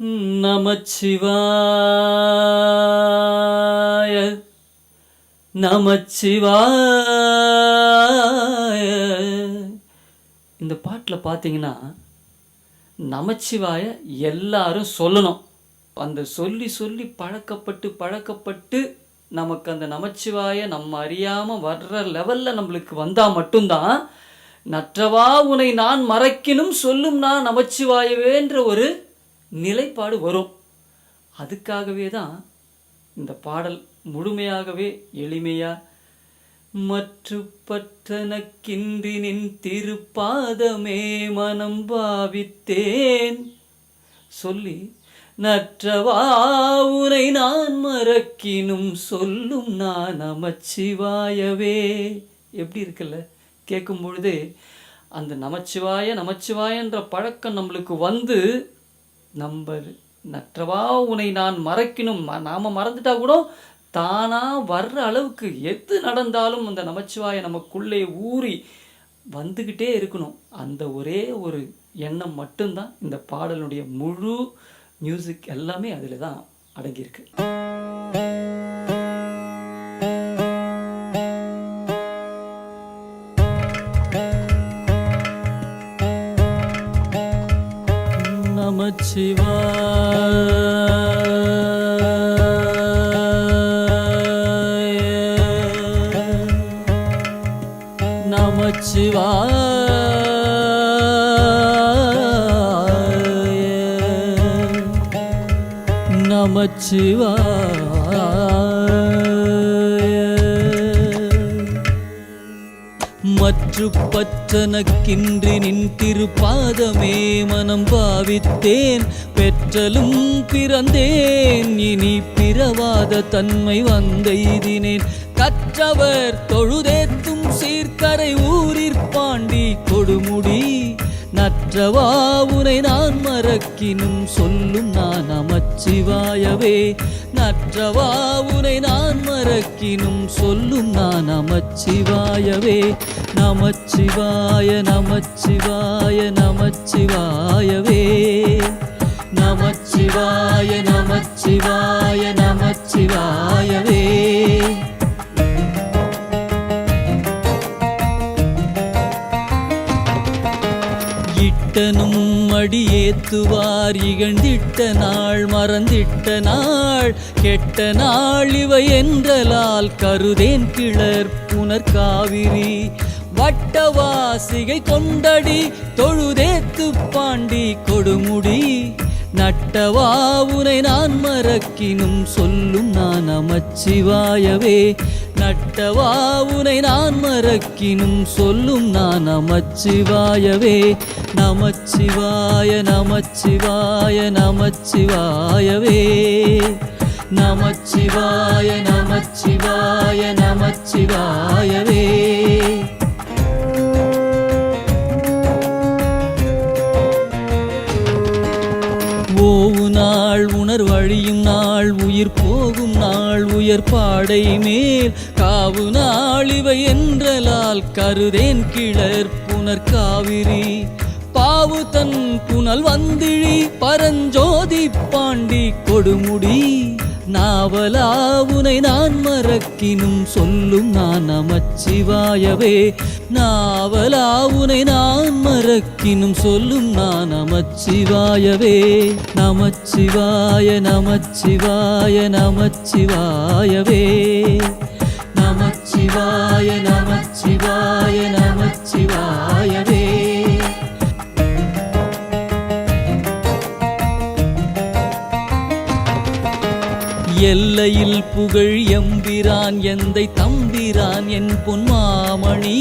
நமச்சிவாய நமச்சிவாய. இந்த பாட்டில் பார்த்தீங்கன்னா நமச்சிவாய எல்லாரும் சொல்லணும். அந்த சொல்லி சொல்லி பழக்கப்பட்டு நமக்கு அந்த நமச்சிவாய நம்ம அறியாமல் வர்ற லெவலில் நம்மளுக்கு வந்தால் மட்டும்தான் நற்றவா உனை நான் மறக்கினும் சொல்லும் நான் நமச்சிவாயவேன்ற ஒரு நிலைப்பாடு வரும். அதுக்காகவே தான் இந்த பாடல் முழுமையாகவே எளிமையா மற்று பற்றனக்கின்றி நின் திருப்பாதமே மனம் பாவித்தேன் சொல்லி நற்றவா உனை நான் மறக்கினும் சொல்லும் நான் நமச்சிவாயவே. எப்படி இருக்குல்ல கேட்கும் பொழுதே அந்த நமச்சிவாயன்ற பழக்கம் நம்மளுக்கு வந்து நம்ம நற்றவா உனை நான் மறக்கினும் நாம் மறந்துட்டா கூட தானாக வர்ற அளவுக்கு எது நடந்தாலும் அந்த நமச்சிவாய நமக்குள்ளே ஊறி வந்துக்கிட்டே இருக்கணும். அந்த ஒரே ஒரு எண்ணம் மட்டும்தான் இந்த பாடலுடைய முழு மியூசிக் எல்லாமே அதில் தான் அடங்கியிருக்கு. நமச்சிவாய மற்று பற்றனக்கின்றி நின் திருப்பாதமே மனம் பாவித்தேன் பெற்றலும் பிறந்தேன் இனி பிறவாத தன்மை வந்தெய்தினேன் கற்றவர் தொழுதேத்தும் சீர்கரை ஊரிற்பாண்டி கொடுமுடி நற்றவா உனை நான் மறக்கினும் சொல்லும் நான் நமச்சிவாயவே நற்றவா உனை நான் மறக்கினும் சொல்லும் நான் நமச்சிவாயவே. நமச்சிவாய நமச்சிவாய நமச்சிவாயவே நமச்சிவாய நமச்சிவாய நமச்சிவாயவே. இட்டனும் அடியேத்துவார் இகழ்ந்திட்ட நாள் மறந்திட்ட நாள் கெட்ட நாள் இவை என்றலால் கருதேன் கிளர் புனர்காவிரி வட்டவாசிகை கொண்டடி தொழுதேத்து பாண்டி கொடுமுடி நட்டவா உனை நான் மறக்கினும் சொல்லும் நான் நமச்சிவாயவே நட்டவா உனை நான் மறக்கினும் சொல்லும் நான் நமச்சிவாயவே. நமச்சிவாய நமச்சிவாய நமச்சிவாயவே நமச்சிவாய நமச்சிவாய நமச்சிவாயவே. ஓவு நாள் உணர்வழியும் நாள் உயிர் போகும் நாள் உயர்பாடை மேல் காவு நாள் இவை என்றலால் கருதேன் கிளர் புனர்காவிரி பாவு தன் புனல் வந்திழி பரஞ்சோதி பாண்டி கொடுமுடி நாவலா உனை நான் மறக்கினும் சொல்லும் நான் நமச்சிவாயவே நாவலா உனை நான் மறக்கினும் சொல்லும் நான் நமச்சிவாயவே. நமச்சிவாய நமச்சிவாய நமச்சிவாயவே நமச்சிவாய நமச்சிவாய நமச்சிவாயவே. எல்லையில் புகழ் எம்பிரான் எந்தை தம்பிரான் என் பொன்மாமணி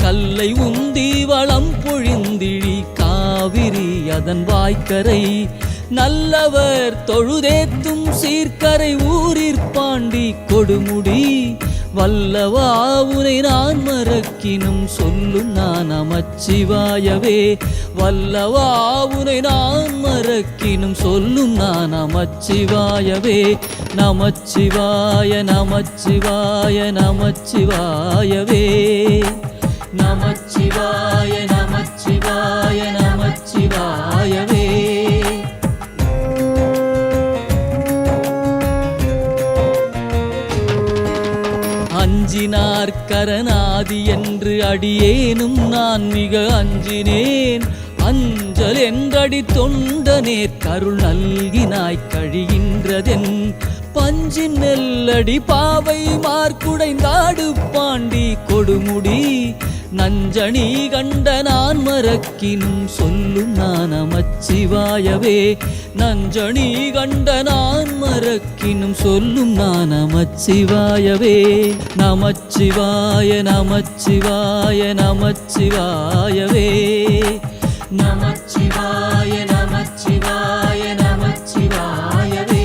கல்லை உந்தி வளம் பொழிந்திழி காவிரி அதன் வாய்க்கரை நல்லவர் தொழுதேத்தும் சீர்கரை ஊரிற்பாண்டி கொடுமுடி வல்லவா உனை நான் மறக்கினும் சொல்லும் நான் நமச்சிவாயவே வல்லவா உனை நான் மறக்கினும் சொல்லும் நான் நமச்சிவாயவே. நமச்சிவாய நமச்சிவாய நமச்சிவாயவே நமச்சிவாய நமச்சிவாய நமச்சிவாயவே. அஞ்சினார் கரநாதி என்று அடியேனும் நான் மிக அஞ்சினேன். அஞ்சல் என்றடி தொண்டனேற் கருள் நல்கினாய் கழிகின்றதென் பஞ்சின் நெல்லடி பாவை மார்க்குடைந்தாடு பாண்டி கொடுமுடி நஞ்சணி கண்ட நான் மறக்கினும் சொல்லும் நான் நமச்சிவாயவே. நஞ்சணி கண்ட நான் மறக்கினும் சொல்லும் நான் நமச்சிவாயவே. நமச்சிவாய நமச்சிவாய நமச்சிவாயவே. நமச்சிவாய நமச்சிவாய நமச்சிவாயவே.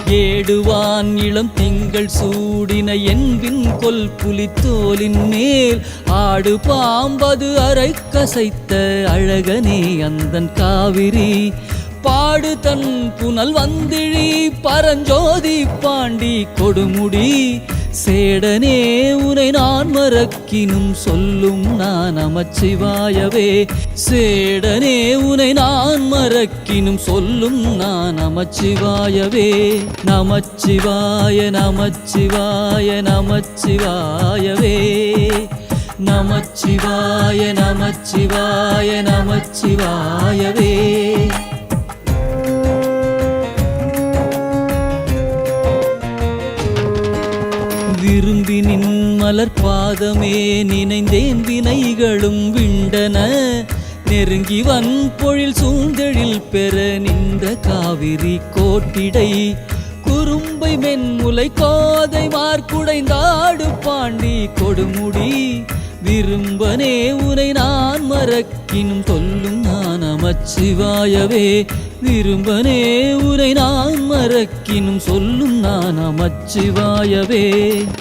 ஏடுவான் இளம் திங்கள் சூடின என்பின் கொல் புலித்தோலின் மேல் ஆடு பாம்பது அரை கசைத்த அழகனே அந்தன் காவிரி பாடு தன் புனல் வந்திழி பரஞ்சோதி பாண்டி கொடுமுடி சேடனே உனை நான் மறக்கினும் சொல்லும் நான் நமச்சிவாயவே. சேடனே உனை நான் மறக்கினும் சொல்லும் நான் நமச்சிவாயவே. நமச்சிவாய நமச்சிவாய நமச்சிவாயவே. நமச்சிவாய நமச்சிவாய நமச்சிவாயவே. விரும்பி நின் மலர் பாதமே நினைந்தேன் வினைகளும் விண்டன நெருங்கி வன் பொழில் சூழ்ந்தெழில் பெற நின்ற காவிரி கோட்டிடை குறும்பை மென்முலை கோதை மார்க்குடைந்தாடு பாண்டி கொடுமுடி விரும்பனே உனை நான் மறக்கினும் சொல்லும் நான் நமச்சிவாயவே. விரும்பனே உரை நான் மறக்கினும் சொல்லும் நான் நமச்சிவாயவே.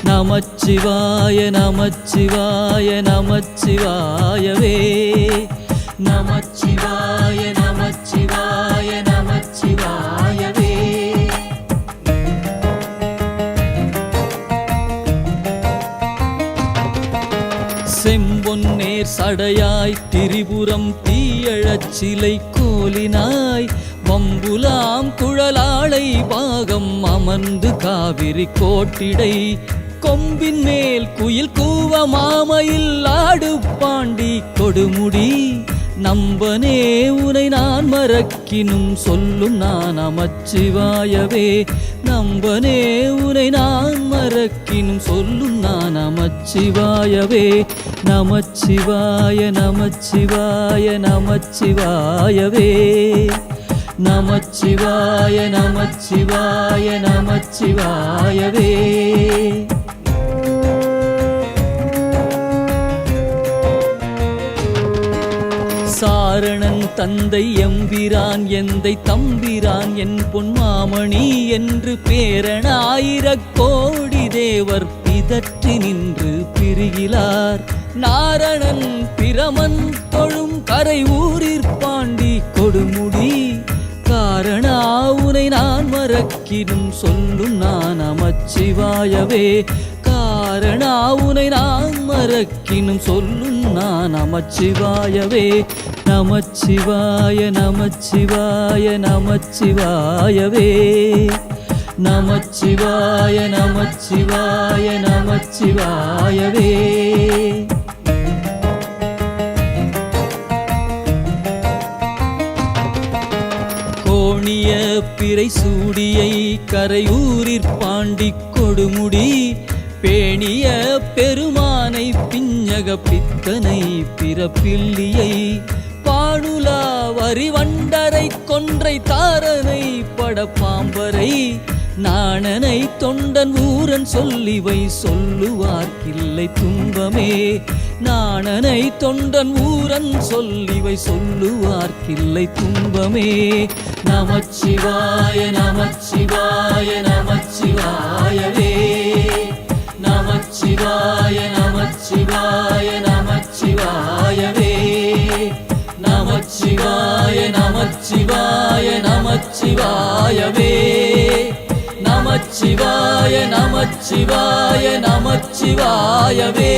நமச்சிவாய நமச்சிவாய நமச்சிவாயவே. நமச்சிவாய நமச்சிவாய நமச்சிவாயவே. செம்பொன்னேர் சடையாய் திரிபுரம் தீயழச் சிலை கோலினாய் வம்புலாம் குழலாளை பாகம் அமர்ந்து காவிரி கோட்டிடை கொம்பின் மேல் குயில் கூவ மாமையில் ஆடு பாண்டி கொடுமுடி நம்பனே உனை நான் மறக்கினும் சொல்லும் நான் நமச்சிவாயவே. நம்பனே உனை நான் மறக்கினும் சொல்லும் நான் நமச்சிவாயவே. நமச்சிவாய நமச்சிவாய நமச்சிவாயவே. நமச்சிவாய நமச்சிவாய நமச்சிவாயவே. சாரணன் தந்தை எம்பிரான் எந்தை தம்பிரான் என் பொன்மாமணி என்று பேரண ஆயிரக் கோடி தேவர் பிதற்றி நின்று பிரிகிலார். நாரணன் பிரமன் தொழும் கரை ஊரிற் பாண்டி கொடுமுடி காரணா உனை நான் மறக்கினும் சொல்லும் நான் நமச்சிவாயவே. காரணா உனை நான் மறக்கினும் சொல்லும் நான் நமச்சிவாயவே. நமச்சிவாய நமச்சிவாய நமச்சிவாயவே. நமச்சிவாய நமச்சிவாய நமச்சிவாயவே. கோணிய பிறை சூடியை கரையூரிற் பாண்டி கொடுமுடி பேணிய பெருமானை பிஞ்சக பித்தனை பிறப்பில்லியை பாடுலா வரிவண்டரை கொன்றை தாரனை படப்பாம்பரை நாணனை தொண்டன் ஊரன் சொல்லிவை சொல்லுவார்க்கில்லை துன்பமே. நாணனை தொண்டன் ஊரன் சொல்லிவை சொல்லுவார்க்கில்லை துன்பமே. நமச்சிவாய நமச்சிவாய நமச்சிவாயவே. நமச்சிவாய நமச்சிவாய நமச்சிவாயவே. நமச்சிவாய நமச்சிவாய நமச்சிவாயவே. நமச்சிவாய நமச்சிவாய நமச்சிவாயவே.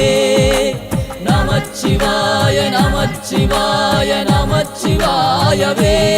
நமச்சிவாய நமச்சிவாய நமச்சிவாயவே.